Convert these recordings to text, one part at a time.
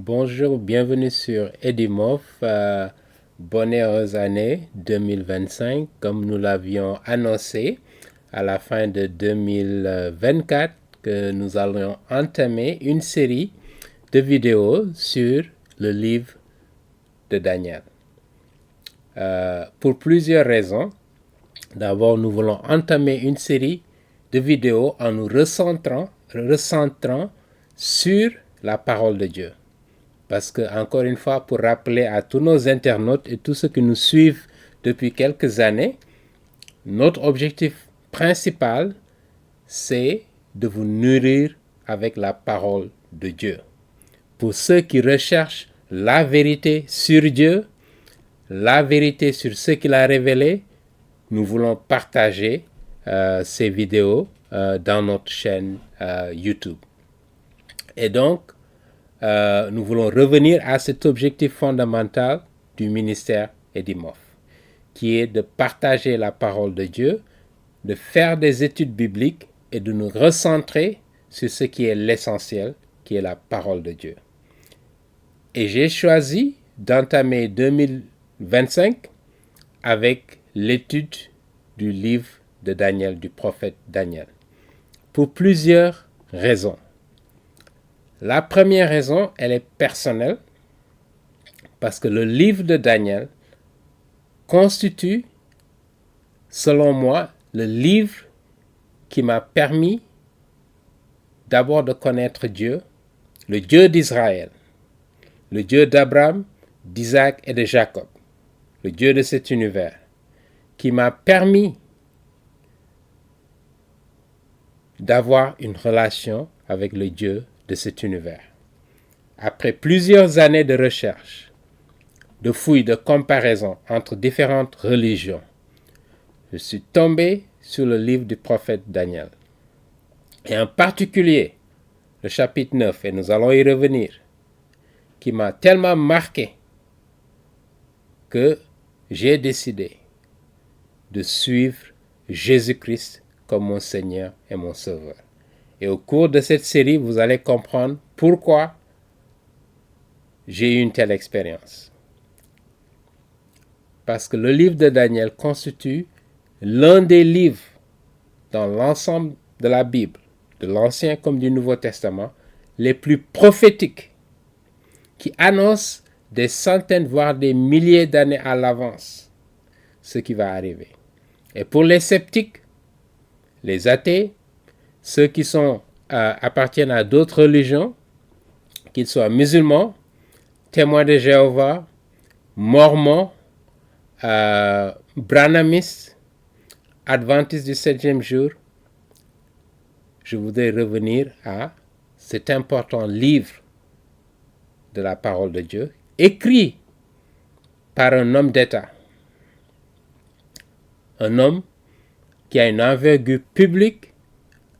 Bonjour, bienvenue sur Edimov. Bonne et heureuse année 2025. Comme nous l'avions annoncé à la fin de 2024, que nous allons entamer une série de vidéos sur le livre de Daniel. Pour plusieurs raisons. D'abord, nous voulons entamer une série de vidéos en nous recentrant sur la parole de Dieu. Parce que, encore une fois, pour rappeler à tous nos internautes et tous ceux qui nous suivent depuis quelques années, notre objectif principal, c'est de vous nourrir avec la parole de Dieu. Pour ceux qui recherchent la vérité sur Dieu, la vérité sur ce qu'il a révélé, nous voulons partager ces vidéos dans notre chaîne YouTube. Et donc, nous voulons revenir à cet objectif fondamental du ministère Edimov, qui est de partager la parole de Dieu, de faire des études bibliques et de nous recentrer sur ce qui est l'essentiel, qui est la parole de Dieu. Et j'ai choisi d'entamer 2025 avec l'étude du livre de Daniel, du prophète Daniel, pour plusieurs raisons. La première raison, elle est personnelle, parce que le livre de Daniel constitue, selon moi, le livre qui m'a permis d'abord de connaître Dieu, le Dieu d'Israël, le Dieu d'Abraham, d'Isaac et de Jacob, le Dieu de cet univers, qui m'a permis d'avoir une relation avec le Dieu de cet univers. Après plusieurs années de recherche, de fouilles, de comparaison entre différentes religions, je suis tombé sur le livre du prophète Daniel. Et en particulier, le chapitre 9, et nous allons y revenir, qui m'a tellement marqué que j'ai décidé de suivre Jésus-Christ comme mon Seigneur et mon Sauveur. Et au cours de cette série, vous allez comprendre pourquoi j'ai eu une telle expérience. Parce que le livre de Daniel constitue l'un des livres dans l'ensemble de la Bible, de l'Ancien comme du Nouveau Testament, les plus prophétiques, qui annoncent des centaines, voire des milliers d'années à l'avance ce qui va arriver. Et pour les sceptiques, les athées, ceux qui appartiennent à d'autres religions, qu'ils soient musulmans, témoins de Jéhovah, mormons, branhamistes, adventistes du 7e jour, je voudrais revenir à cet important livre de la parole de Dieu, écrit par un homme d'État, un homme qui a une envergure publique,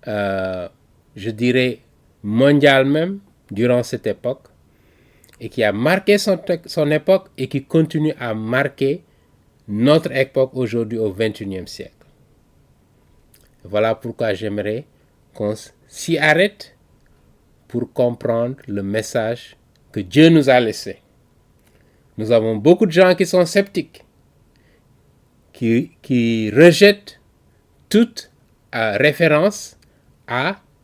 je dirais mondiale même, durant cette époque, et qui a marqué son époque et qui continue à marquer notre époque aujourd'hui au XXIe siècle. Voilà pourquoi j'aimerais qu'on s'y arrête pour comprendre le message que Dieu nous a laissé. Nous avons beaucoup de gens qui sont sceptiques, qui rejettent toute référence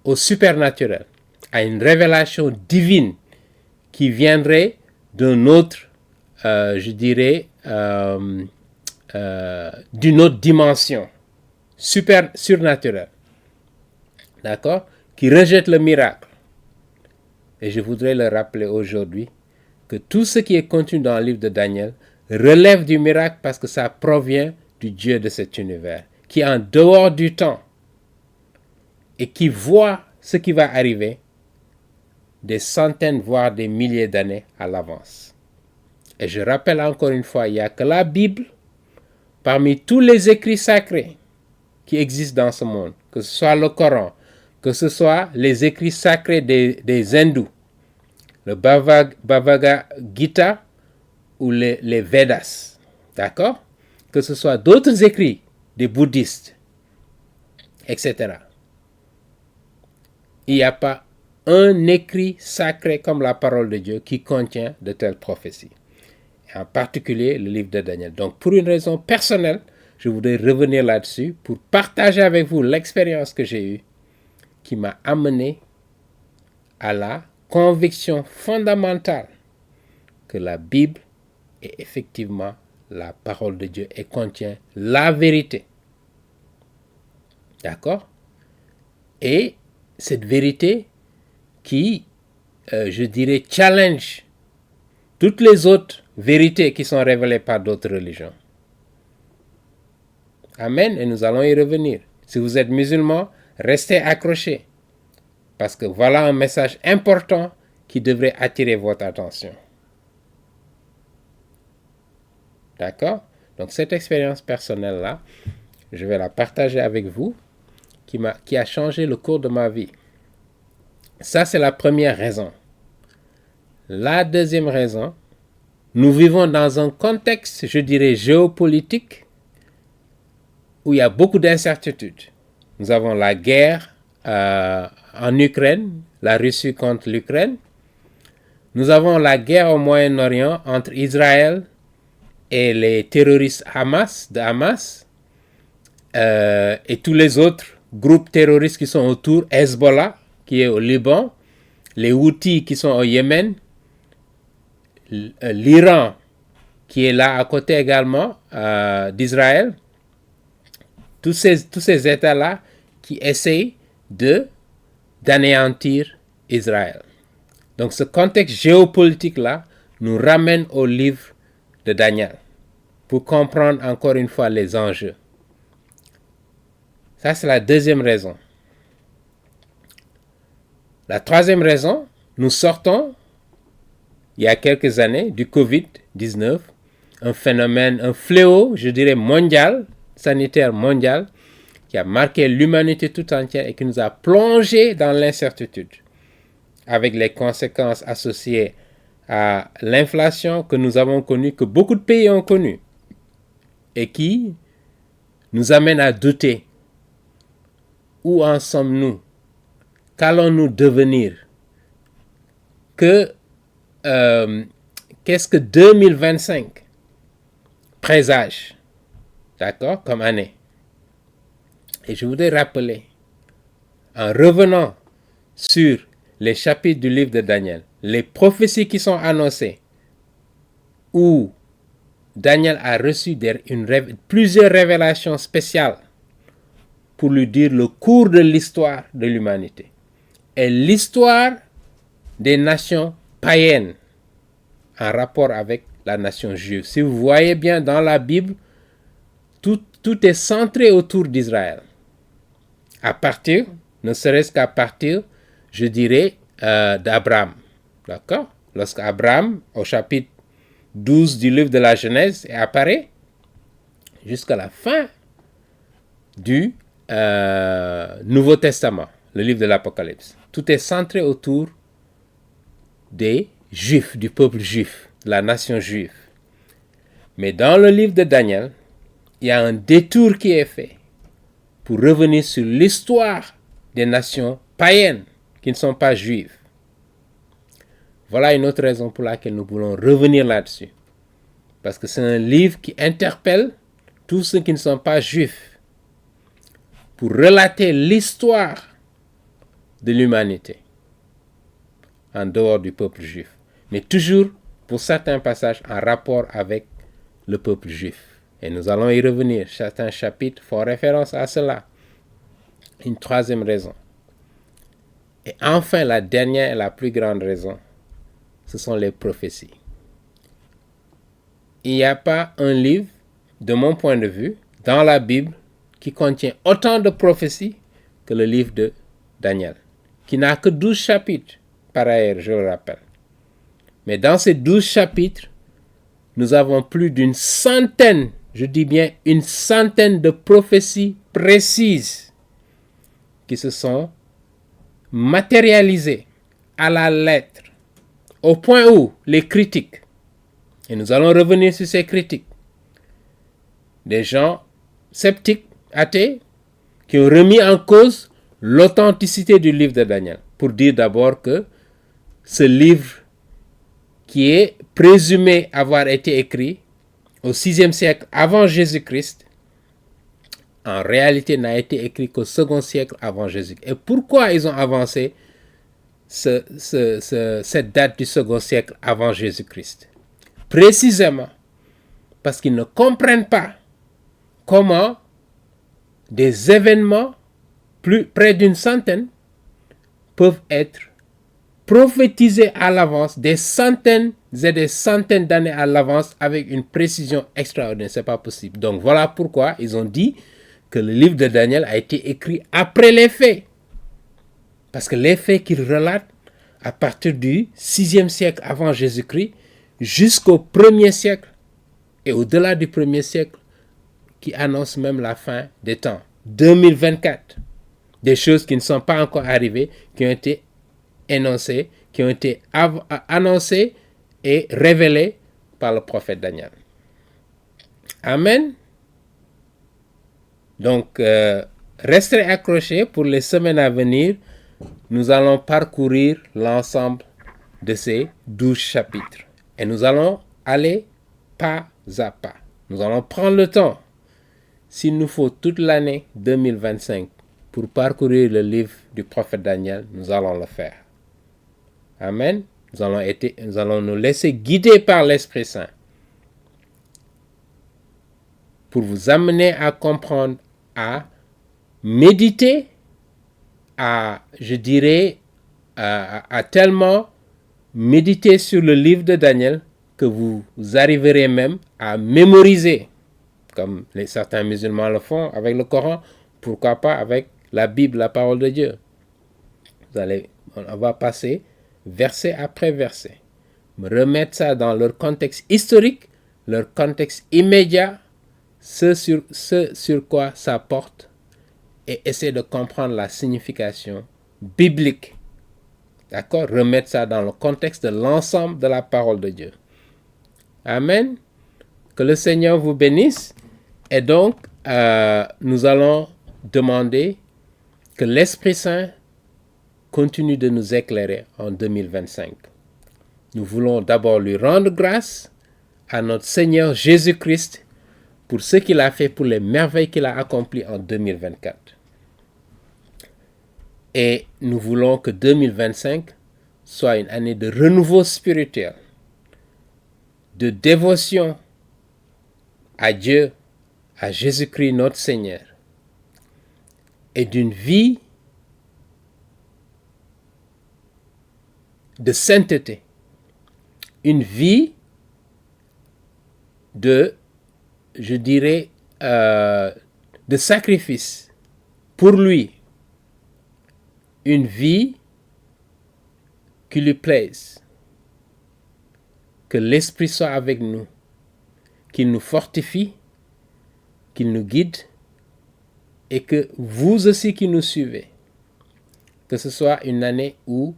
au supernaturel, à une révélation divine qui viendrait d'une autre, d'une autre dimension, surnaturelle, d'accord, qui rejette le miracle. Et je voudrais le rappeler aujourd'hui que tout ce qui est contenu dans le livre de Daniel relève du miracle parce que ça provient du Dieu de cet univers, qui est en dehors du temps et qui voit ce qui va arriver des centaines, voire des milliers d'années à l'avance. Et je rappelle encore une fois, il n'y a que la Bible, parmi tous les écrits sacrés qui existent dans ce monde, que ce soit le Coran, que ce soit les écrits sacrés des hindous, le Bhagavad Gita ou les Vedas, d'accord? Que ce soit d'autres écrits des bouddhistes, etc. Il n'y a pas un écrit sacré comme la parole de Dieu qui contient de telles prophéties. En particulier le livre de Daniel. Donc pour une raison personnelle, je voudrais revenir là-dessus pour partager avec vous l'expérience que j'ai eue qui m'a amené à la conviction fondamentale que la Bible est effectivement la parole de Dieu et contient la vérité. D'accord? Et cette vérité qui, je dirais, challenge toutes les autres vérités qui sont révélées par d'autres religions. Amen, et nous allons y revenir. Si vous êtes musulman, restez accrochés, parce que voilà un message important qui devrait attirer votre attention. D'accord? Donc cette expérience personnelle-là, je vais la partager avec vous, qui a changé le cours de ma vie. Ça, c'est la première raison. La deuxième raison, nous vivons dans un contexte, je dirais, géopolitique, où il y a beaucoup d'incertitudes. Nous avons la guerre en Ukraine, la Russie contre l'Ukraine. Nous avons la guerre au Moyen-Orient entre Israël et les terroristes de Hamas et tous les autres groupes terroristes qui sont autour, Hezbollah qui est au Liban, les Houthis qui sont au Yémen, l'Iran qui est là à côté également d'Israël. Tous ces États-là qui essayent d'anéantir Israël. Donc ce contexte géopolitique-là nous ramène au livre de Daniel pour comprendre encore une fois les enjeux. Ça, c'est la deuxième raison. La troisième raison, nous sortons, il y a quelques années, du Covid-19, un phénomène, un fléau, je dirais mondial, sanitaire mondial, qui a marqué l'humanité tout entière et qui nous a plongé dans l'incertitude, avec les conséquences associées à l'inflation que nous avons connue, que beaucoup de pays ont connue, et qui nous amène à douter. Où en sommes-nous? Qu'allons-nous devenir? Qu'est-ce que 2025 présage, d'accord, comme année? Et je voudrais rappeler, en revenant sur les chapitres du livre de Daniel, les prophéties qui sont annoncées, où Daniel a reçu plusieurs révélations spéciales pour lui dire le cours de l'histoire de l'humanité et l'histoire des nations païennes en rapport avec la nation juive. Si vous voyez bien dans la Bible, tout est centré autour d'Israël. Ne serait-ce qu'à partir, je dirais, d'Abraham. D'accord? Lorsqu'Abraham, au chapitre 12 du livre de la Genèse, apparaît jusqu'à la fin du Nouveau Testament, le livre de l'Apocalypse. Tout est centré autour des Juifs, du peuple juif, de la nation juive. Mais dans le livre de Daniel, il y a un détour qui est fait pour revenir sur l'histoire des nations païennes qui ne sont pas juives. Voilà une autre raison pour laquelle nous voulons revenir là-dessus. Parce que c'est un livre qui interpelle tous ceux qui ne sont pas juifs pour relater l'histoire de l'humanité en dehors du peuple juif. Mais toujours, pour certains passages, en rapport avec le peuple juif. Et nous allons y revenir. Certains chapitres font référence à cela. Une troisième raison. Et enfin, la dernière et la plus grande raison, ce sont les prophéties. Il n'y a pas un livre, de mon point de vue, dans la Bible, qui contient autant de prophéties que le livre de Daniel, qui n'a que 12 chapitres, par ailleurs, je le rappelle. Mais dans ces 12 chapitres, nous avons plus d'une centaine, je dis bien une centaine de prophéties précises qui se sont matérialisées à la lettre, au point où les critiques, et nous allons revenir sur ces critiques, des gens sceptiques, athées, qui ont remis en cause l'authenticité du livre de Daniel. pour dire d'abord que ce livre qui est présumé avoir été écrit au 6e siècle avant Jésus-Christ, en réalité n'a été écrit qu'au 2e siècle avant Jésus-Christ. Et pourquoi ils ont avancé cette date du 2e siècle avant Jésus-Christ? Précisément parce qu'ils ne comprennent pas comment des événements, près d'une centaine, peuvent être prophétisés à l'avance, des centaines et des centaines d'années à l'avance, avec une précision extraordinaire. C'est pas possible. Donc voilà pourquoi ils ont dit que le livre de Daniel a été écrit après les faits. Parce que les faits qu'il relate à partir du 6e siècle avant Jésus-Christ jusqu'au 1er siècle et au-delà du 1er siècle, qui annonce même la fin des temps. 2024. Des choses qui ne sont pas encore arrivées, qui ont été énoncées, qui ont été annoncées et révélées par le prophète Daniel. Amen. Donc, restez accrochés pour les semaines à venir. Nous allons parcourir l'ensemble de ces 12 chapitres. Et nous allons aller pas à pas. Nous allons prendre le temps. S'il nous faut toute l'année 2025 pour parcourir le livre du prophète Daniel, nous allons le faire. Amen. Nous allons nous laisser guider par l'Esprit Saint pour vous amener à comprendre, à méditer, à tellement méditer sur le livre de Daniel que vous arriverez même à mémoriser, comme certains musulmans le font avec le Coran, pourquoi pas avec la Bible, la parole de Dieu. On va passer verset après verset, remettre ça dans leur contexte historique, leur contexte immédiat, ce sur quoi ça porte, et essayer de comprendre la signification biblique. D'accord? Remettre ça dans le contexte de l'ensemble de la parole de Dieu. Amen. Que le Seigneur vous bénisse. Et donc, nous allons demander que l'Esprit Saint continue de nous éclairer en 2025. Nous voulons d'abord lui rendre grâce à notre Seigneur Jésus-Christ pour ce qu'il a fait, pour les merveilles qu'il a accomplies en 2024. Et nous voulons que 2025 soit une année de renouveau spirituel, de dévotion à Dieu, à Jésus-Christ notre Seigneur, et d'une vie de sainteté, une vie de, de sacrifice pour lui, une vie qui lui plaise. Que l'Esprit soit avec nous, qu'il nous fortifie, qu'il nous guide, et que vous aussi qui nous suivez, que ce soit une année où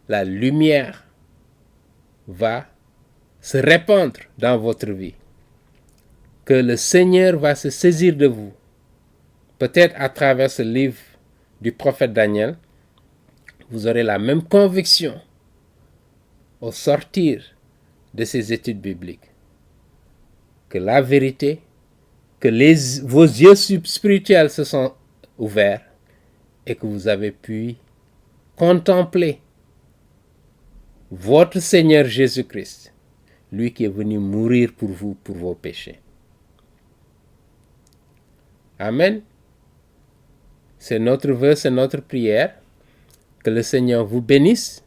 la lumière va se répandre dans votre vie, que le Seigneur va se saisir de vous, peut-être à travers ce livre du prophète Daniel. Vous aurez la même conviction au sortir de ces études bibliques, que la vérité, que vos yeux spirituels se sont ouverts et que vous avez pu contempler votre Seigneur Jésus-Christ, lui qui est venu mourir pour vous, pour vos péchés. Amen. C'est notre vœu, c'est notre prière. Que le Seigneur vous bénisse.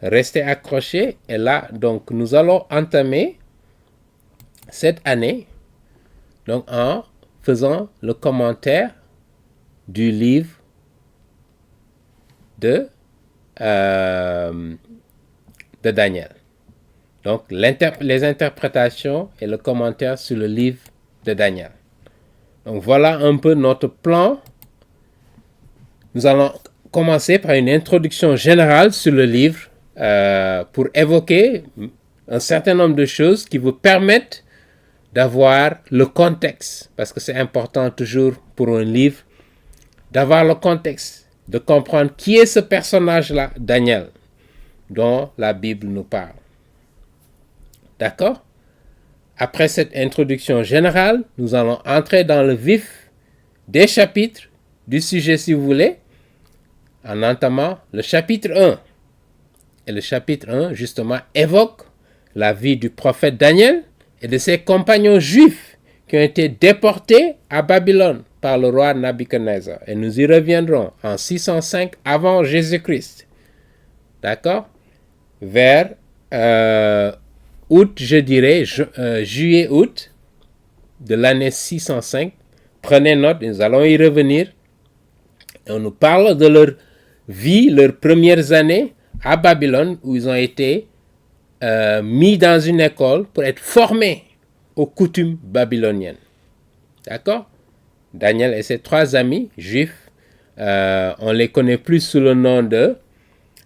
Restez accrochés. Et là, donc, nous allons entamer cette année donc, en faisant le commentaire du livre de Daniel. Donc, les interprétations et le commentaire sur le livre de Daniel. Donc, voilà un peu notre plan. Nous allons commencer par une introduction générale sur le livre pour évoquer un certain nombre de choses qui vous permettent d'avoir le contexte, parce que c'est important toujours pour un livre d'avoir le contexte, de comprendre qui est ce personnage-là, Daniel, dont la Bible nous parle. D'accord? Après cette introduction générale, nous allons entrer dans le vif des chapitres du sujet, si vous voulez, en entamant le chapitre 1. Et le chapitre 1, justement, évoque la vie du prophète Daniel et de ses compagnons juifs qui ont été déportés à Babylone par le roi Nabuchodonosor. Et nous y reviendrons en 605 avant Jésus-Christ. D'accord? Vers août, je dirais, juillet-août de l'année 605. Prenez note, nous allons y revenir. Et on nous parle de leur vie, leurs premières années à Babylone, où ils ont été mis dans une école pour être formés aux coutumes babyloniennes. D'accord? Daniel et ses 3 amis juifs, on les connaît plus sous le nom de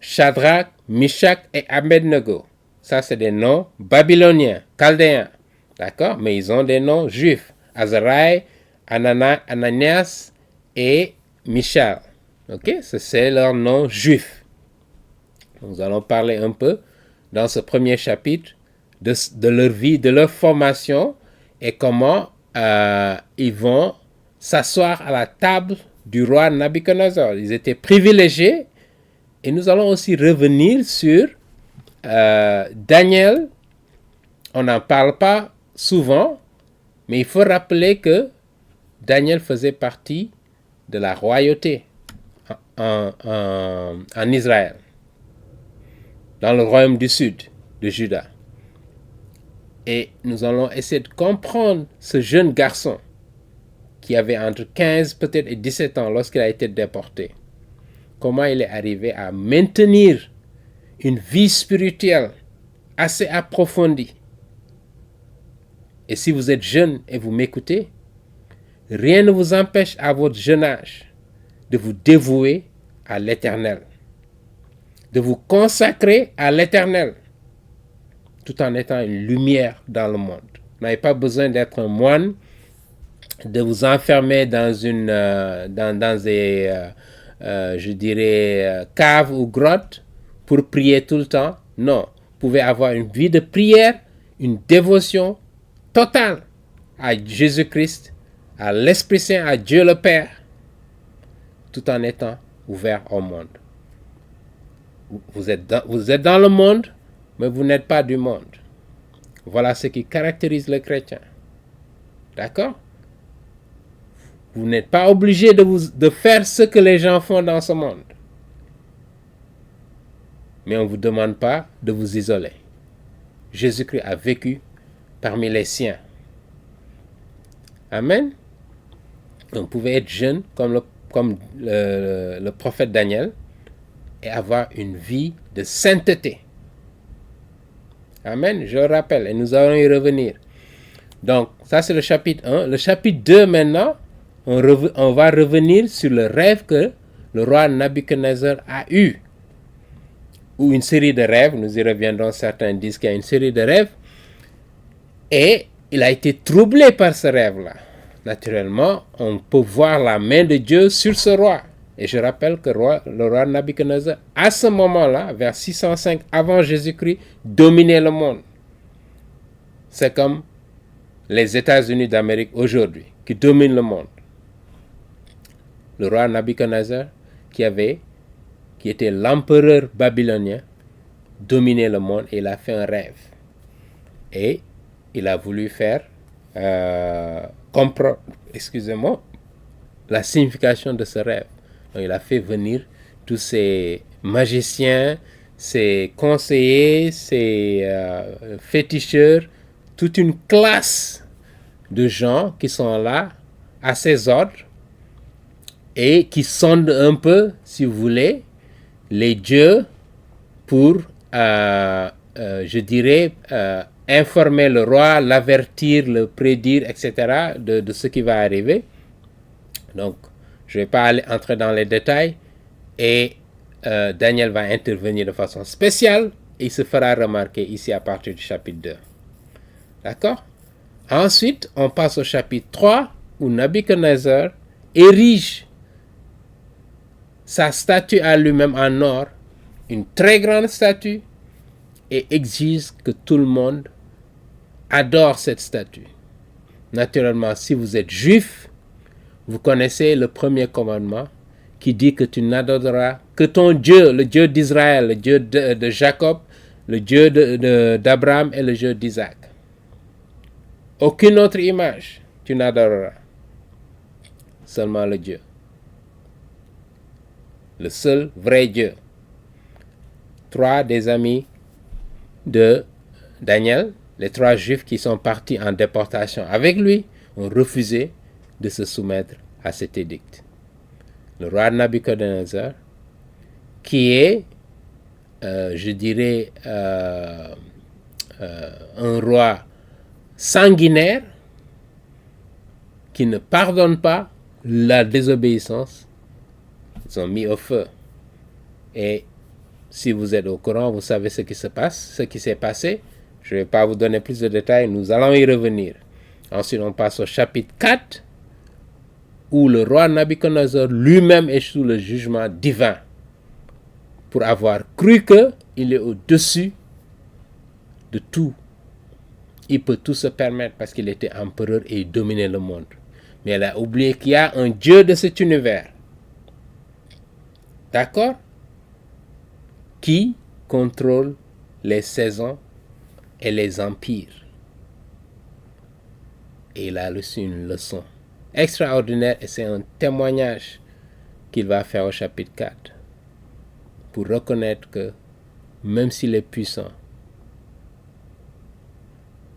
Shadrach, Meshach et Abednego. Ça, c'est des noms babyloniens, chaldéens. D'accord? Mais ils ont des noms juifs. Azariah, Ananias et Michal. Ok? C'est leur nom juif. Nous allons parler un peu dans ce premier chapitre de leur vie, de leur formation et comment ils vont s'asseoir à la table du roi Nabuchodonosor. Ils étaient privilégiés et nous allons aussi revenir sur Daniel. On n'en parle pas souvent, mais il faut rappeler que Daniel faisait partie de la royauté en Israël, dans le royaume du sud de Juda. Et nous allons essayer de comprendre ce jeune garçon qui avait entre 15 peut-être et 17 ans lorsqu'il a été déporté. Comment il est arrivé à maintenir une vie spirituelle assez approfondie. Et si vous êtes jeune et vous m'écoutez, rien ne vous empêche à votre jeune âge de vous dévouer à l'Éternel, de vous consacrer à l'Éternel, tout en étant une lumière dans le monde. Vous n'avez pas besoin d'être un moine, de vous enfermer dans des je dirais, caves ou grottes pour prier tout le temps. Non, vous pouvez avoir une vie de prière, une dévotion totale à Jésus-Christ, à l'Esprit Saint, à Dieu le Père, tout en étant ouvert au monde. Vous êtes dans le monde, mais vous n'êtes pas du monde. Voilà ce qui caractérise le chrétien. D'accord? Vous n'êtes pas obligé de faire ce que les gens font dans ce monde. Mais on ne vous demande pas de vous isoler. Jésus-Christ a vécu parmi les siens. Amen. On pouvait être jeune comme le prophète Daniel et avoir une vie de sainteté. Amen. Je le rappelle et nous allons y revenir. Donc, ça c'est le chapitre 1. Le chapitre 2 maintenant, on va revenir sur le rêve que le roi Nabuchodonosor a eu. Ou une série de rêves, nous y reviendrons, certains disent qu'il y a une série de rêves. Et il a été troublé par ce rêve-là. Naturellement, on peut voir la main de Dieu sur ce roi. Et je rappelle que le roi Nabuchodonosor, à ce moment-là, vers 605 avant Jésus-Christ, dominait le monde. C'est comme les États-Unis d'Amérique aujourd'hui, qui dominent le monde. Le roi Nabuchodonosor, qui était l'empereur babylonien, dominait le monde et il a fait un rêve. Et il a voulu faire comprendre, la signification de ce rêve. Donc, il a fait venir tous ces magiciens, ces conseillers, ces féticheurs, toute une classe de gens qui sont là à ses ordres et qui sondent un peu, si vous voulez, les dieux pour, je dirais, informer le roi, l'avertir, le prédire, etc., de ce qui va arriver. Donc, je ne vais pas entrer dans les détails. Et Daniel va intervenir de façon spéciale. Et il se fera remarquer ici à partir du chapitre 2. D'accord? Ensuite, on passe au chapitre 3, où Nabuchodonosor érige sa statue à lui-même en or, une très grande statue, et exige que tout le monde adore cette statue. Naturellement, si vous êtes juif, vous connaissez le premier commandement qui dit que tu n'adoreras que ton Dieu, le Dieu d'Israël, le Dieu de Jacob, le Dieu d'Abraham et le Dieu d'Isaac. Aucune autre image tu n'adoreras. Seulement le Dieu. Le seul vrai Dieu. 3 des amis de Daniel, les 3 juifs qui sont partis en déportation avec lui, ont refusé de se soumettre à cet édict. Le roi Nabuchodonosor, qui est, je dirais, un roi sanguinaire, qui ne pardonne pas la désobéissance, ils ont mis au feu. Et si vous êtes au courant, vous savez ce qui se passe, ce qui s'est passé. Je ne vais pas vous donner plus de détails, nous allons y revenir. Ensuite, on passe au chapitre 4, où le roi Nabuchodonosor lui-même est sous le jugement divin, pour avoir cru qu'il est au-dessus de tout. Il peut tout se permettre parce qu'il était empereur et il dominait le monde. Mais il a oublié qu'il y a un Dieu de cet univers. D'accord? Qui contrôle les saisons et les empires. Et il a reçu une leçon extraordinaire et c'est un témoignage qu'il va faire au chapitre 4 pour reconnaître que même s'il est puissant,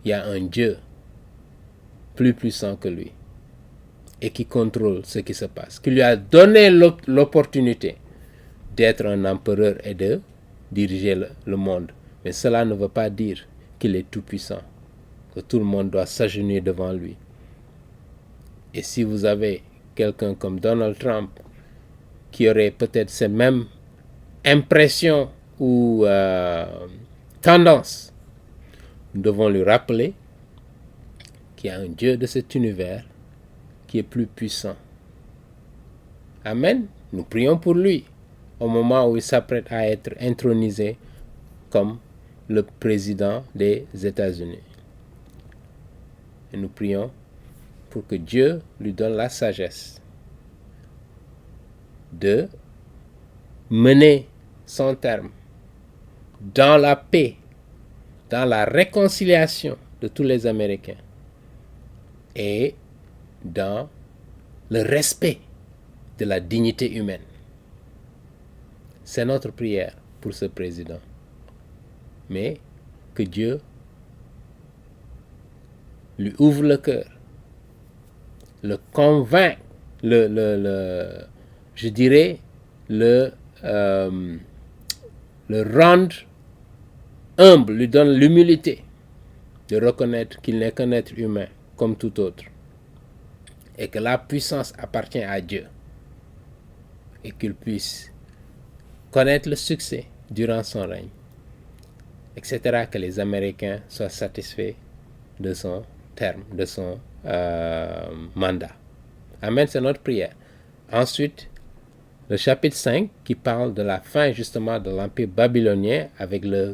il y a un Dieu plus puissant que lui et qui contrôle ce qui se passe, qui lui a donné l'opportunité d'être un empereur et de diriger le monde. Mais cela ne veut pas dire qu'il est tout puissant, que tout le monde doit s'agenouiller devant lui. Et si vous avez quelqu'un comme Donald Trump qui aurait peut-être ces mêmes impressions ou tendances, nous devons lui rappeler qu'il y a un Dieu de cet univers qui est plus puissant. Amen. Nous prions pour lui au moment où il s'apprête à être intronisé comme le président des États-Unis. Et nous prions pour que Dieu lui donne la sagesse de mener son terme dans la paix, dans la réconciliation de tous les Américains et dans le respect de la dignité humaine. C'est notre prière pour ce président. Mais que Dieu lui ouvre le cœur, le convainc, je dirais, le rendre humble, lui donne l'humilité de reconnaître qu'il n'est qu'un être humain comme tout autre et que la puissance appartient à Dieu et qu'il puisse connaître le succès durant son règne, etc., que les Américains soient satisfaits de son terme, de son mandat. Amen, c'est notre prière. Ensuite, le chapitre 5 qui parle de la fin justement de l'empire babylonien avec le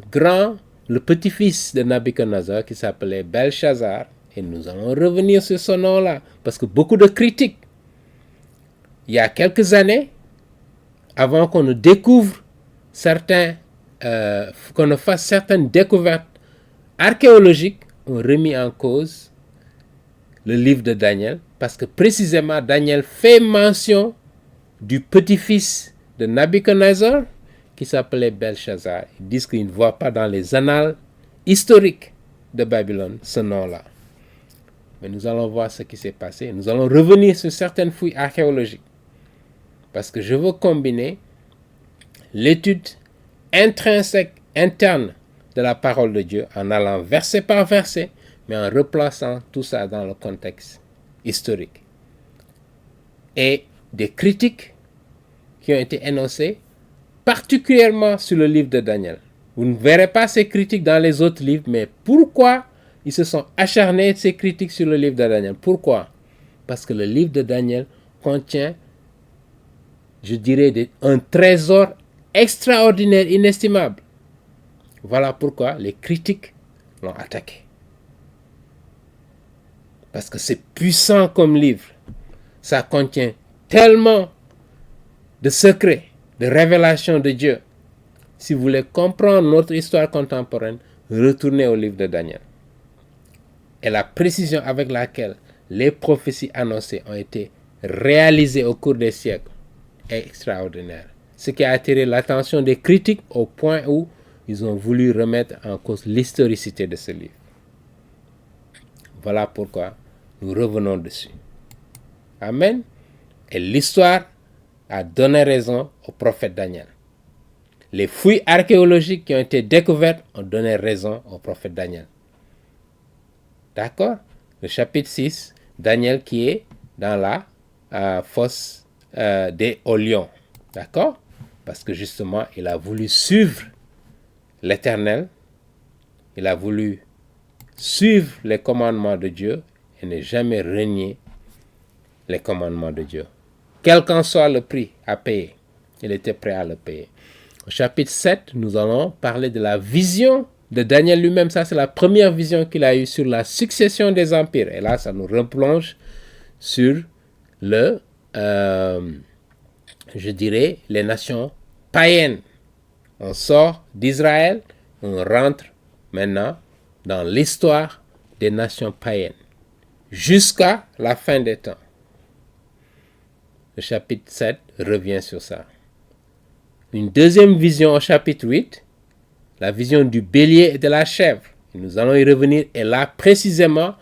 petit-fils de Nabuchodonosor qui s'appelait Belshazzar. Et nous allons revenir sur ce nom-là parce que beaucoup de critiques, il y a quelques années, avant qu'on ne découvre qu'on ne fasse certaines découvertes archéologiques, ont remis en cause le livre de Daniel parce que précisément Daniel fait mention du petit-fils de Nabuchodonosor qui s'appelait Belshazzar. Ils disent qu'ils ne voient pas dans les annales historiques de Babylone ce nom-là. Mais nous allons voir ce qui s'est passé. Nous allons revenir sur certaines fouilles archéologiques. Parce que je veux combiner l'étude intrinsèque, interne de la parole de Dieu en allant verset par verset, mais en replaçant tout ça dans le contexte historique. Et des critiques qui ont été énoncées, particulièrement sur le livre de Daniel. Vous ne verrez pas ces critiques dans les autres livres, mais pourquoi ils se sont acharnés ces critiques sur le livre de Daniel? Pourquoi? Parce que le livre de Daniel contient je dirais, un trésor extraordinaire, inestimable. Voilà pourquoi les critiques l'ont attaqué. Parce que c'est puissant comme livre. Ça contient tellement de secrets, de révélations de Dieu. Si vous voulez comprendre notre histoire contemporaine, retournez au livre de Daniel. Et la précision avec laquelle les prophéties annoncées ont été réalisées au cours des siècles est extraordinaire. Ce qui a attiré l'attention des critiques au point où ils ont voulu remettre en cause l'historicité de ce livre. Voilà pourquoi nous revenons dessus. Amen. Et l'histoire a donné raison au prophète Daniel. Les fouilles archéologiques qui ont été découvertes ont donné raison au prophète Daniel. D'accord? Le chapitre 6, Daniel qui est dans la fosse aux lions. D'accord? Parce que justement, il a voulu suivre l'Éternel. Il a voulu suivre les commandements de Dieu et ne jamais renier les commandements de Dieu. Quel qu'en soit le prix à payer, il était prêt à le payer. Au chapitre 7, nous allons parler de la vision de Daniel lui-même. Ça, c'est la première vision qu'il a eue sur la succession des empires. Et là, ça nous replonge sur je dirais, les nations païennes. On sort d'Israël, on rentre maintenant dans l'histoire des nations païennes, jusqu'à la fin des temps. Le chapitre 7 revient sur ça. Une deuxième vision au chapitre 8, la vision du bélier et de la chèvre. Et nous allons y revenir. Et là, précisément,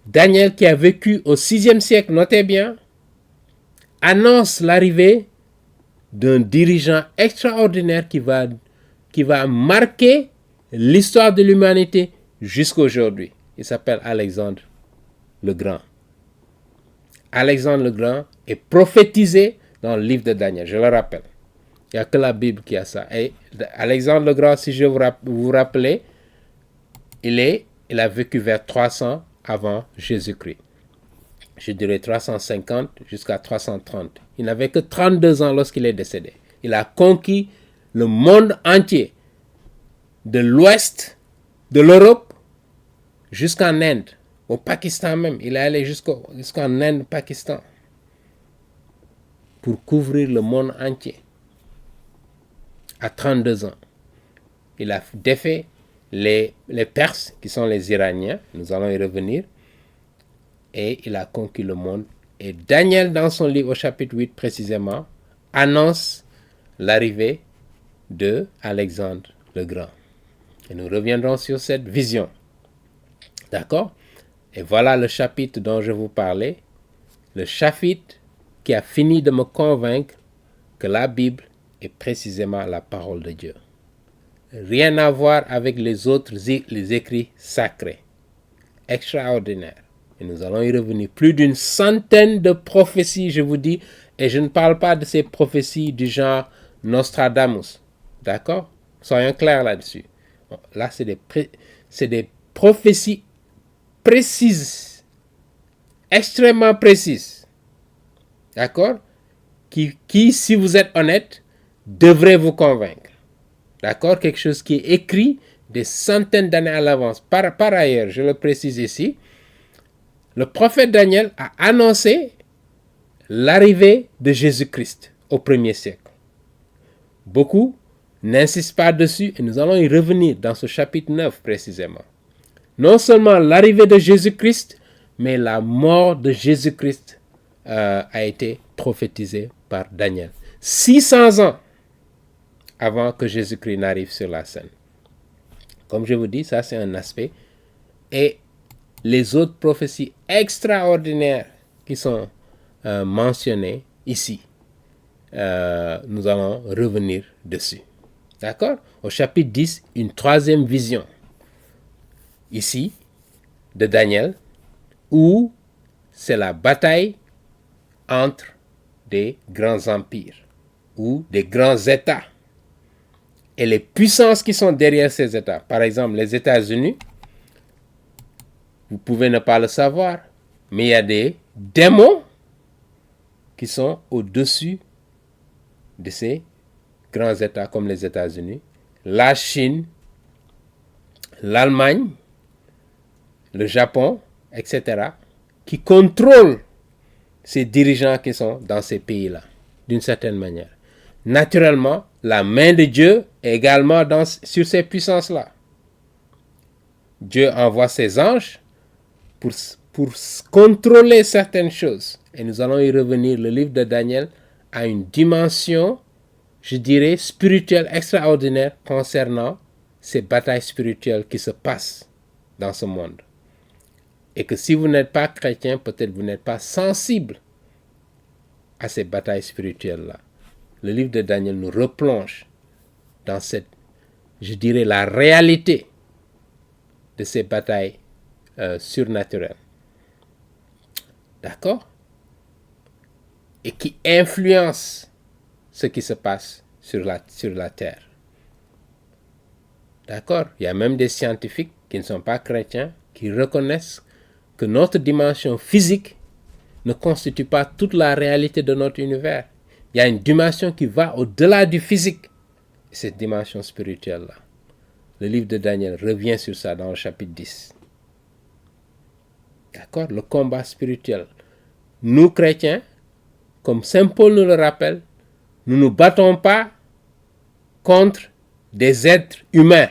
Daniel, qui a vécu au 6e siècle, notez bien, annonce l'arrivée d'un dirigeant extraordinaire qui va marquer l'histoire de l'humanité jusqu'à aujourd'hui. Il s'appelle Alexandre le Grand. Alexandre le Grand est prophétisé dans le livre de Daniel, je le rappelle. Il n'y a que la Bible qui a ça. Et Alexandre le Grand, si je vous rappelez, il a vécu vers 300 avant Jésus-Christ. Je dirais 350 jusqu'à 330. Il n'avait que 32 ans lorsqu'il est décédé. Il a conquis le monde entier, de l'ouest de l'Europe jusqu'en Inde, au Pakistan même. Il est allé jusqu'en Inde, Pakistan, pour couvrir le monde entier. À 32 ans, il a défait les Perses, qui sont les Iraniens, nous allons y revenir, et il a conquis le monde. Et Daniel, dans son livre au chapitre 8 précisément, annonce l'arrivée de Alexandre le Grand. Et nous reviendrons sur cette vision. D'accord? Et voilà le chapitre dont je vous parlais, le chapitre qui a fini de me convaincre que la Bible est précisément la parole de Dieu. Rien à voir avec les autres, les écrits sacrés. Extraordinaire. Et nous allons y revenir. Plus d'une centaine de prophéties, je vous dis, et je ne parle pas de ces prophéties du genre Nostradamus. D'accord? Soyons clairs là-dessus. Bon, là, c'est des prophéties précises, extrêmement précises. D'accord? Qui, si vous êtes honnête, devrait vous convaincre. D'accord? Quelque chose qui est écrit des centaines d'années à l'avance. Par ailleurs, je le précise ici, le prophète Daniel a annoncé l'arrivée de Jésus-Christ au 1er siècle. Beaucoup n'insistent pas dessus et nous allons y revenir dans ce chapitre 9 précisément. Non seulement l'arrivée de Jésus-Christ, mais la mort de Jésus-Christ a été prophétisée par Daniel. 600 ans avant que Jésus-Christ n'arrive sur la scène. Comme je vous dis, ça c'est un aspect. Et les autres prophéties extraordinaires qui sont mentionnées ici, nous allons revenir dessus. D'accord? Au chapitre 10, une troisième vision. Ici, de Daniel, où c'est la bataille entre des grands empires ou des grands États et les puissances qui sont derrière ces États. Par exemple, les États-Unis, vous pouvez ne pas le savoir, mais il y a des démons qui sont au-dessus de ces grands États comme les États-Unis, la Chine, l'Allemagne, le Japon, etc., qui contrôlent ces dirigeants qui sont dans ces pays-là, d'une certaine manière. Naturellement, la main de Dieu est également sur ces puissances-là. Dieu envoie ses anges pour contrôler certaines choses. Et nous allons y revenir. Le livre de Daniel a une dimension, je dirais, spirituelle extraordinaire concernant ces batailles spirituelles qui se passent dans ce monde. Et que si vous n'êtes pas chrétien, peut-être vous n'êtes pas sensible à ces batailles spirituelles-là. Le livre de Daniel nous replonge dans cette, je dirais, la réalité de ces batailles surnaturelles. D'accord? Et qui influencent ce qui se passe sur la terre. D'accord? Il y a même des scientifiques qui ne sont pas chrétiens qui reconnaissent que notre dimension physique ne constitue pas toute la réalité de notre univers. Il y a une dimension qui va au-delà du physique. Cette dimension spirituelle-là. Le livre de Daniel revient sur ça dans le chapitre 10. D'accord? Le combat spirituel. Nous, chrétiens, comme Saint Paul nous le rappelle, nous ne nous battons pas contre des êtres humains,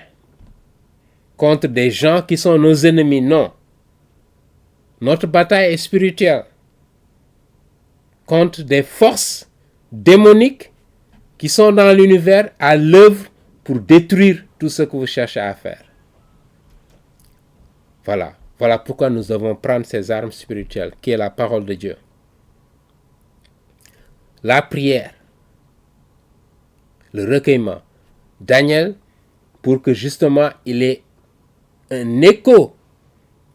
contre des gens qui sont nos ennemis. Non. Notre bataille est spirituelle contre des forces démoniques qui sont dans l'univers à l'œuvre pour détruire tout ce que vous cherchez à faire. Voilà. Voilà pourquoi nous devons prendre ces armes spirituelles, qui est la parole de Dieu. La prière, le recueillement. Daniel, pour que justement il ait un écho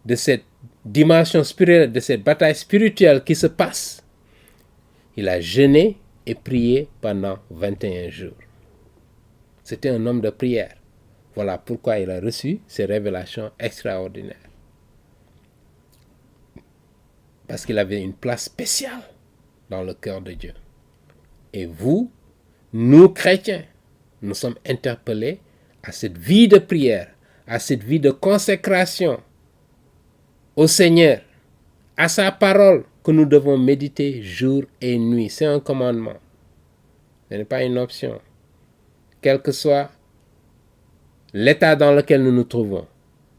de cette dimension spirituelle, de cette bataille spirituelle qui se passe, il a jeûné et prié pendant 21 jours. C'était un homme de prière. Voilà pourquoi il a reçu ces révélations extraordinaires. Parce qu'il avait une place spéciale dans le cœur de Dieu. Et vous, nous chrétiens, nous sommes interpellés à cette vie de prière, à cette vie de consécration au Seigneur, à sa parole que nous devons méditer jour et nuit. C'est un commandement. Ce n'est pas une option. Quel que soit l'état dans lequel nous nous trouvons,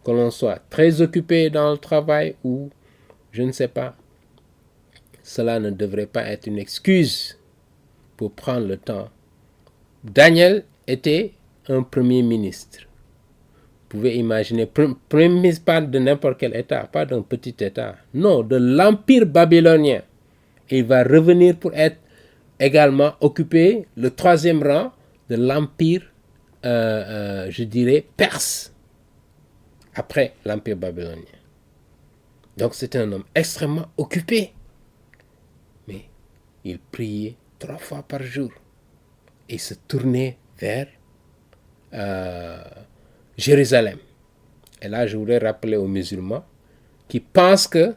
que l'on soit très occupé dans le travail ou je ne sais pas, cela ne devrait pas être une excuse pour prendre le temps. Daniel était un premier ministre. Vous pouvez imaginer, premier ministre pas de n'importe quel État, pas d'un petit État, non, de l'Empire babylonien. Et il va revenir pour être également occupé le 3e rang de l'Empire, je dirais, perse, après l'Empire babylonien. Donc c'était un homme extrêmement occupé. Mais il priait 3 fois par jour. Et se tournait vers Jérusalem. Et là, je voudrais rappeler aux musulmans qui pensent que,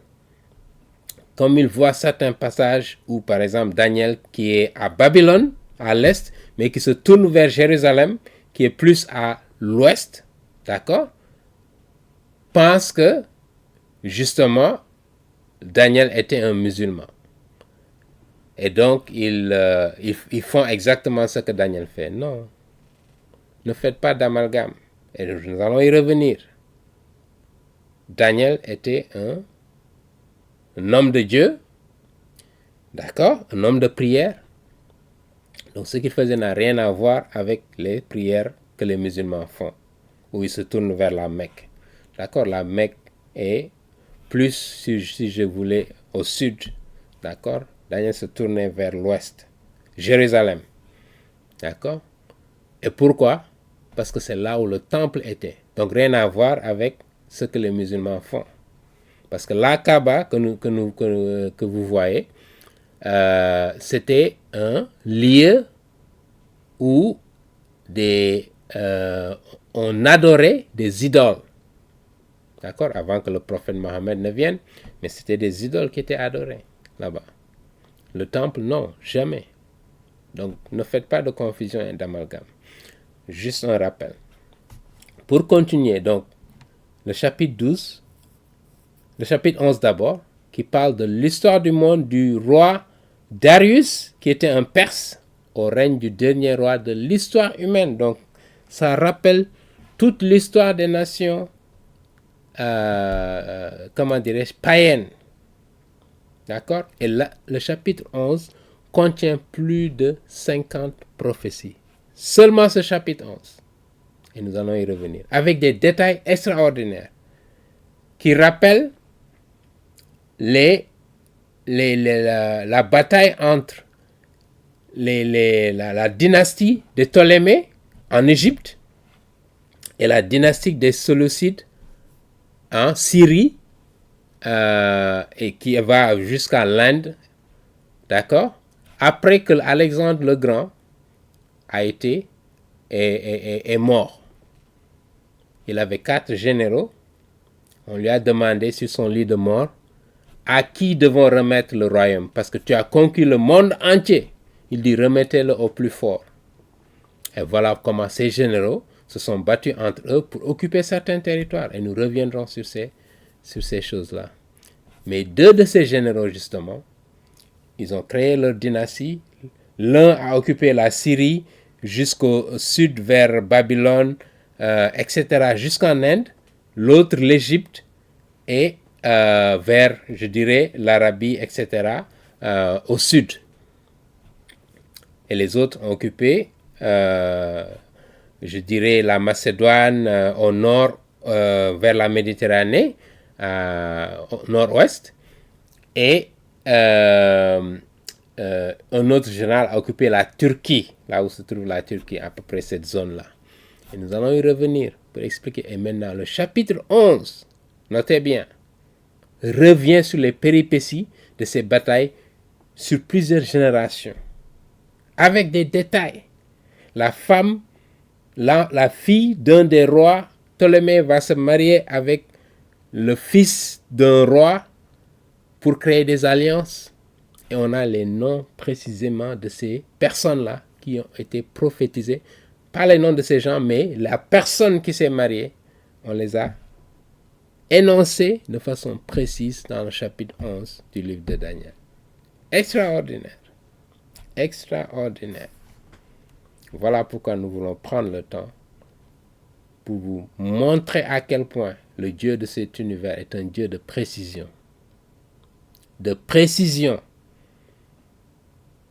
comme ils voient certains passages où, par exemple, Daniel qui est à Babylone, à l'est, mais qui se tourne vers Jérusalem, qui est plus à l'ouest, d'accord, pensent que, justement, Daniel était un musulman. Et donc, ils font exactement ce que Daniel fait. Non. Ne faites pas d'amalgame. Et nous allons y revenir. Daniel était un homme de Dieu. D'accord? Un homme de prière. Donc, ce qu'il faisait n'a rien à voir avec les prières que les musulmans font. Où ils se tournent vers la Mecque. D'accord? La Mecque est plus, si je voulais, au sud. D'accord? Daniel se tournait vers l'ouest, Jérusalem. D'accord? Et pourquoi? Parce que c'est là où le temple était. Donc rien à voir avec ce que les musulmans font. Parce que la Kaaba que vous voyez, c'était un lieu où on adorait des idoles. D'accord? Avant que le prophète Mohammed ne vienne, mais c'était des idoles qui étaient adorées là-bas. Le temple, non, jamais. Donc, ne faites pas de confusion et d'amalgame. Juste un rappel. Pour continuer, donc, le chapitre 12, le chapitre 11 d'abord, qui parle de l'histoire du monde du roi Darius, qui était un Perse, au règne du dernier roi de l'histoire humaine. Donc, ça rappelle toute l'histoire des nations, comment dirais-je, païennes. D'accord? Et là, le chapitre 11 contient plus de 50 prophéties. Seulement ce chapitre 11. Et nous allons y revenir. Avec des détails extraordinaires qui rappellent la bataille entre la dynastie des Ptolémées en Égypte et la dynastie des Séleucides en Syrie, et qui va jusqu'à l'Inde, d'accord, après que Alexandre le Grand a été est mort. Il avait 4 généraux. On lui a demandé sur son lit de mort, à qui devons remettre le royaume, parce que tu as conquis le monde entier. Il dit, remettez-le au plus fort. Et voilà comment ces généraux se sont battus entre eux pour occuper certains territoires. Et nous reviendrons sur ces choses-là. Mais 2 de ces généraux, justement, ils ont créé leur dynastie. L'un a occupé la Syrie jusqu'au sud vers Babylone, etc., jusqu'en Inde. L'autre, l'Égypte, et vers, je dirais, l'Arabie, etc., au sud. Et les autres ont occupé, je dirais, la Macédoine au nord, vers la Méditerranée, au nord-ouest, et un autre général a occupé la Turquie, là où se trouve la Turquie, à peu près cette zone-là. Et nous allons y revenir pour expliquer. Et maintenant, le chapitre 11, notez bien, revient sur les péripéties de ces batailles sur plusieurs générations, avec des détails. La fille d'un des rois Ptolémée va se marier avec le fils d'un roi pour créer des alliances. Et on a les noms précisément de ces personnes-là qui ont été prophétisées. Pas les noms de ces gens, mais la personne qui s'est mariée, on les a énoncés de façon précise dans le chapitre 11 du livre de Daniel. Extraordinaire. Extraordinaire. Voilà pourquoi nous voulons prendre le temps pour vous montrer à quel point le Dieu de cet univers est un Dieu de précision. De précision.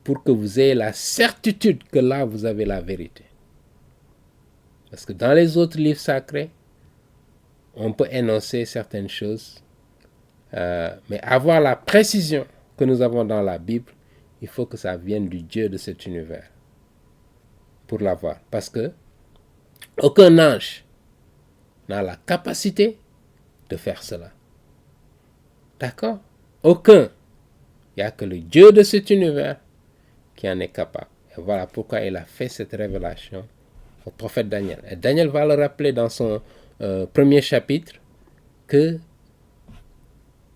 Pour que vous ayez la certitude que là, vous avez la vérité. Parce que dans les autres livres sacrés, on peut énoncer certaines choses, mais avoir la précision que nous avons dans la Bible, il faut que ça vienne du Dieu de cet univers pour l'avoir. Parce que aucun ange n'a la capacité de faire cela. D'accord? Aucun. Il n'y a que le Dieu de cet univers qui en est capable. Et voilà pourquoi il a fait cette révélation au prophète Daniel. Et Daniel va le rappeler dans son premier chapitre que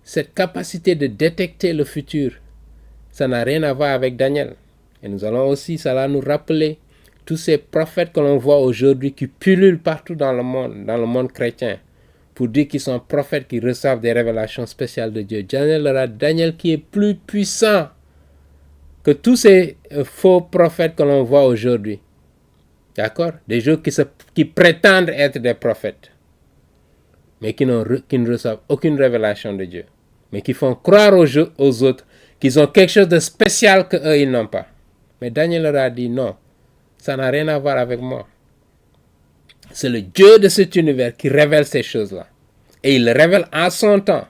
cette capacité de détecter le futur, ça n'a rien à voir avec Daniel. Et nous allons aussi, ça va nous rappeler tous ces prophètes que l'on voit aujourd'hui qui pullulent partout dans le monde chrétien, pour dire qu'ils sont prophètes qui reçoivent des révélations spéciales de Dieu. Daniel qui est plus puissant que tous ces faux prophètes que l'on voit aujourd'hui. D'accord? Des gens qui prétendent être des prophètes, mais qui ne reçoivent aucune révélation de Dieu, mais qui font croire aux autres qu'ils ont quelque chose de spécial qu'eux, ils n'ont pas. Mais Daniel leur a dit non, ça n'a rien à voir avec moi. C'est le Dieu de cet univers qui révèle ces choses-là. Et il le révèle en son temps.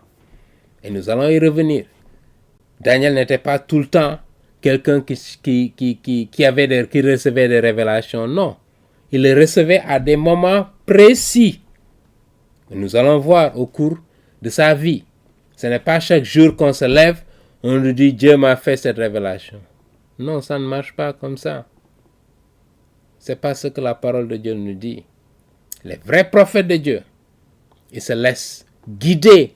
Et nous allons y revenir. Daniel n'était pas tout le temps quelqu'un qui recevait des révélations. Non. Il les recevait à des moments précis. Et nous allons voir au cours de sa vie. Ce n'est pas chaque jour qu'on se lève, on nous dit Dieu m'a fait cette révélation. Non, ça ne marche pas comme ça. Ce n'est pas ce que la parole de Dieu nous dit. Les vrais prophètes de Dieu, ils se laissent guider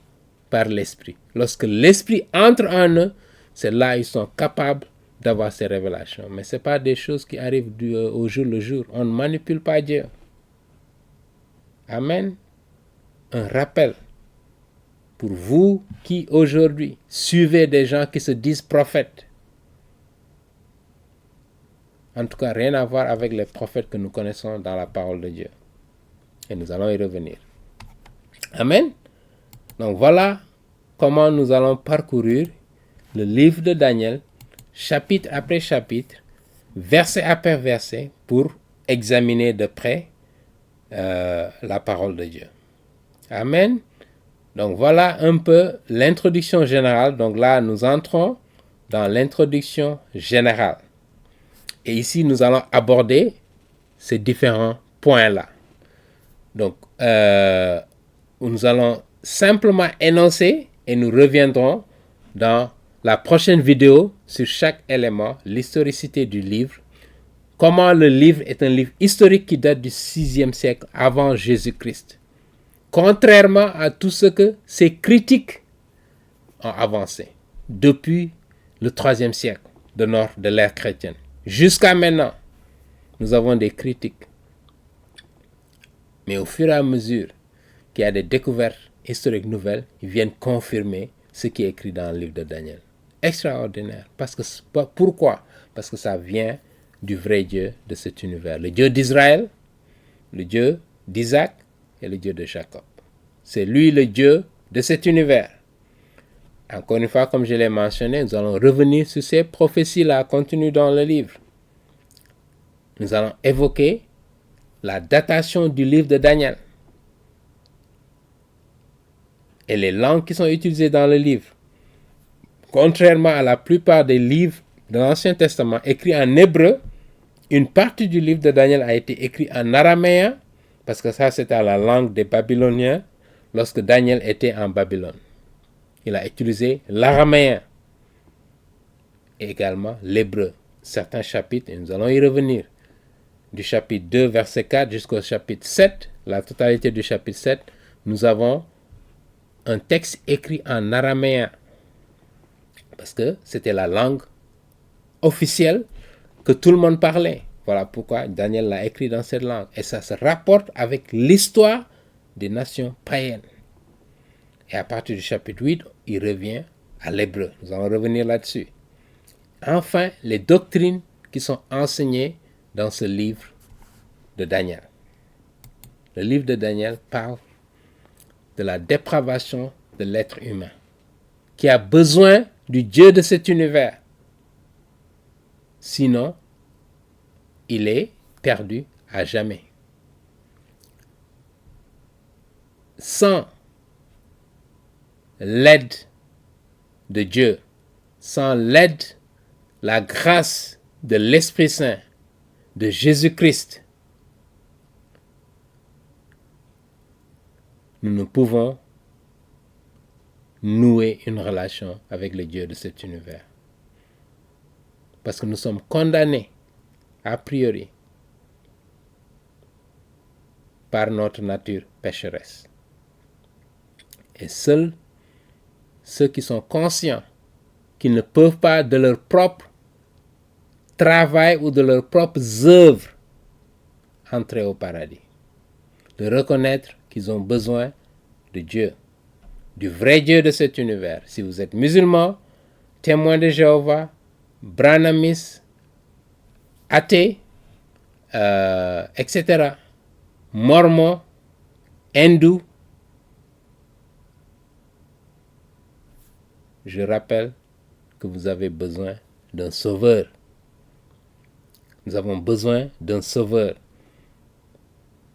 par l'Esprit. Lorsque l'Esprit entre en eux, c'est là qu'ils sont capables d'avoir ces révélations. Mais ce n'est pas des choses qui arrivent au jour le jour. On ne manipule pas Dieu. Amen. Un rappel pour vous qui aujourd'hui suivez des gens qui se disent prophètes. En tout cas, rien à voir avec les prophètes que nous connaissons dans la parole de Dieu. Et nous allons y revenir. Amen. Donc voilà comment nous allons parcourir le livre de Daniel, chapitre après chapitre, verset après verset, pour examiner de près la parole de Dieu. Amen. Donc voilà un peu l'introduction générale. Donc là, nous entrons dans l'introduction générale. Et ici, nous allons aborder ces différents points-là. Donc, nous allons simplement énoncer et nous reviendrons dans la prochaine vidéo sur chaque élément, l'historicité du livre, comment le livre est un livre historique qui date du 6e siècle avant Jésus-Christ. Contrairement à tout ce que ces critiques ont avancé depuis le 3e siècle de l'ère chrétienne. Jusqu'à maintenant, nous avons des critiques. Mais au fur et à mesure qu'il y a des découvertes historiques nouvelles, ils viennent confirmer ce qui est écrit dans le livre de Daniel. Extraordinaire. Pourquoi? Parce que ça vient du vrai Dieu de cet univers. Le Dieu d'Israël, le Dieu d'Isaac et le Dieu de Jacob. C'est lui le Dieu de cet univers. Encore une fois, comme je l'ai mentionné, nous allons revenir sur ces prophéties-là contenues dans le livre. Nous allons évoquer la datation du livre de Daniel et les langues qui sont utilisées dans le livre. Contrairement à la plupart des livres de l'Ancien Testament écrits en hébreu, une partie du livre de Daniel a été écrite en araméen, parce que ça c'était la langue des Babyloniens lorsque Daniel était en Babylone. Il a utilisé l'araméen et également l'hébreu. Certains chapitres, et nous allons y revenir, du chapitre 2, verset 4 jusqu'au chapitre 7, la totalité du chapitre 7, nous avons un texte écrit en araméen, parce que c'était la langue officielle que tout le monde parlait. Voilà pourquoi Daniel l'a écrit dans cette langue. Et ça se rapporte avec l'histoire des nations païennes. Et à partir du chapitre 8, il revient à l'hébreu. Nous allons revenir là-dessus. Enfin, les doctrines qui sont enseignées dans ce livre de Daniel. Le livre de Daniel parle de la dépravation de l'être humain, qui a besoin du Dieu de cet univers. Sinon, il est perdu à jamais. Sans l'aide de Dieu, sans l'aide, la grâce de l'Esprit Saint, de Jésus-Christ, nous ne pouvons nouer une relation avec le Dieu de cet univers. Parce que nous sommes condamnés, a priori, par notre nature pécheresse. Et seuls ceux qui sont conscients qu'ils ne peuvent pas de leur propre travail ou de leurs propres œuvres entrer au paradis. De reconnaître qu'ils ont besoin de Dieu, du vrai Dieu de cet univers. Si vous êtes musulman, témoin de Jéhovah, brahmanisme, athée, etc., mormon, hindou, je rappelle que vous avez besoin d'un sauveur. Nous avons besoin d'un sauveur.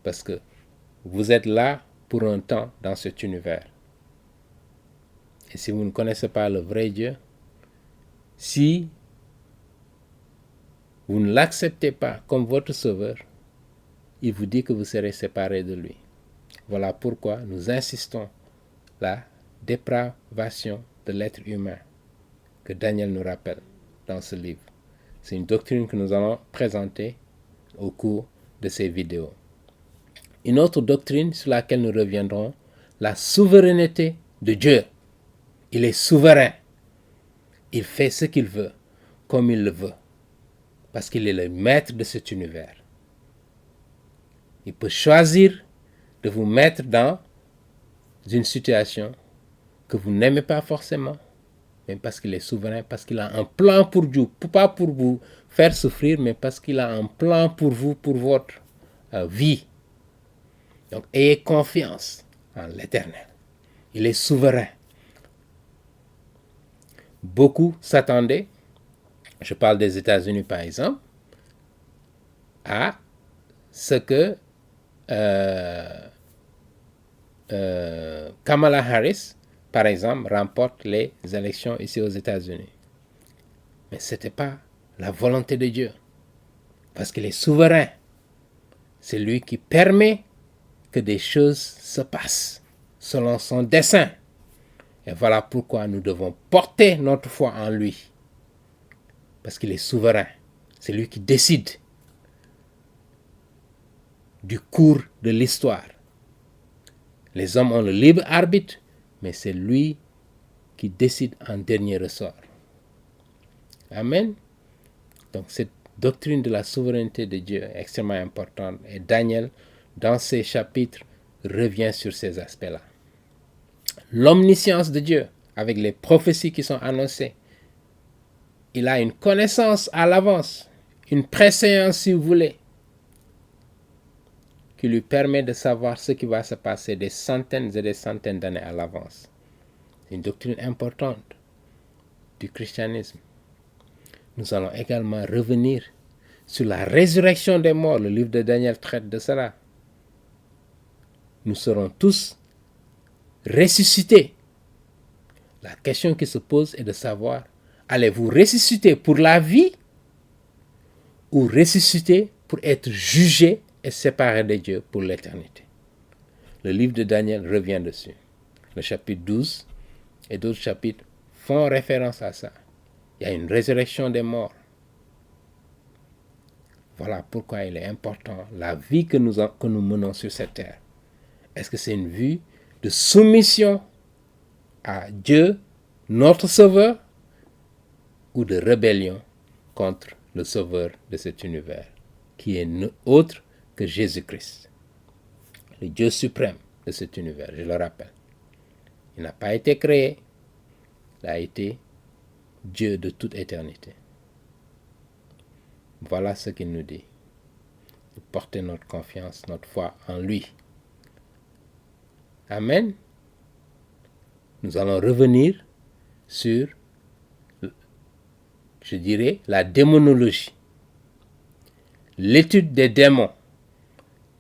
Parce que vous êtes là pour un temps dans cet univers. Et si vous ne connaissez pas le vrai Dieu, si vous ne l'acceptez pas comme votre sauveur, il vous dit que vous serez séparés de lui. Voilà pourquoi nous insistons la dépravation de l'être humain que Daniel nous rappelle dans ce livre. C'est une doctrine que nous allons présenter au cours de ces vidéos. Une autre doctrine sur laquelle nous reviendrons, la souveraineté de Dieu. Il est souverain. Il fait ce qu'il veut. comme il le veut, parce qu'il est le maître de cet univers. Il peut choisir de vous mettre dans une situation que vous n'aimez pas forcément, mais parce qu'il est souverain, parce qu'il a un plan pour vous, pas pour vous faire souffrir, mais parce qu'il a un plan pour vous, pour votre vie. Donc, ayez confiance en l'Éternel. Il est souverain. Beaucoup s'attendaient, je parle des États-Unis par exemple, à ce que Kamala Harris, par exemple, remporte les élections ici aux États-Unis. Mais ce n'était pas la volonté de Dieu, parce qu'il est souverain. C'est lui qui permet que des choses se passent selon son dessein. Et voilà pourquoi nous devons porter notre foi en lui, parce qu'il est souverain. C'est lui qui décide du cours de l'histoire. Les hommes ont le libre arbitre, mais c'est lui qui décide en dernier ressort. Amen. Donc cette doctrine de la souveraineté de Dieu est extrêmement importante. Et Daniel, dans ses chapitres, revient sur ces aspects-là. L'omniscience de Dieu, avec les prophéties qui sont annoncées. Il a une connaissance à l'avance, une préséance si vous voulez, qui lui permet de savoir ce qui va se passer des centaines et des centaines d'années à l'avance. C'est une doctrine importante du christianisme. Nous allons également revenir sur la résurrection des morts. Le livre de Daniel traite de cela. Nous serons tous ressuscités. La question qui se pose est de savoir, allez-vous ressusciter pour la vie ou ressusciter pour être jugé et séparé de Dieu pour l'éternité? Le livre de Daniel revient dessus. Le chapitre 12 et d'autres chapitres font référence à ça. Il y a une résurrection des morts. Voilà pourquoi il est important, la vie que nous menons sur cette terre. Est-ce que c'est une vie de soumission à Dieu, notre Sauveur, ou de rébellion contre le Sauveur de cet univers, qui est autre que Jésus-Christ, le Dieu suprême de cet univers, je le rappelle. Il n'a pas été créé, il a été Dieu de toute éternité. Voilà ce qu'il nous dit. De porter notre confiance, notre foi en lui. Amen. Nous allons revenir sur, je dirais, la démonologie. L'étude des démons,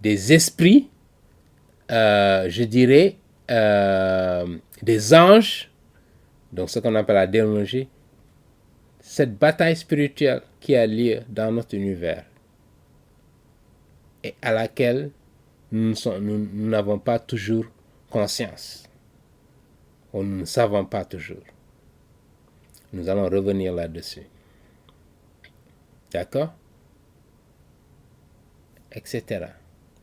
des esprits, je dirais, des anges, donc ce qu'on appelle la démonologie, cette bataille spirituelle qui a lieu dans notre univers et à laquelle nous n'avons pas toujours conscience, ou nous ne savons pas toujours. Nous allons revenir là-dessus. D'accord? Etc.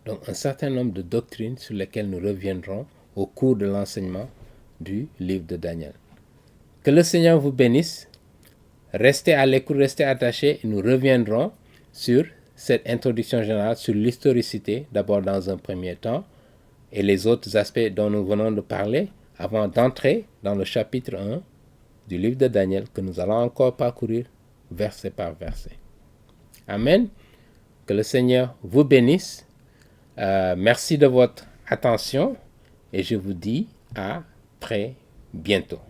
Donc un certain nombre de doctrines sur lesquelles nous reviendrons au cours de l'enseignement du livre de Daniel. Que le Seigneur vous bénisse. Restez à l'écoute, restez attachés et nous reviendrons sur cette introduction générale sur l'historicité, d'abord dans un premier temps, et les autres aspects dont nous venons de parler, avant d'entrer dans le chapitre 1 du livre de Daniel, que nous allons encore parcourir verset par verset. Amen. Que le Seigneur vous bénisse. Merci de votre attention et je vous dis à très bientôt.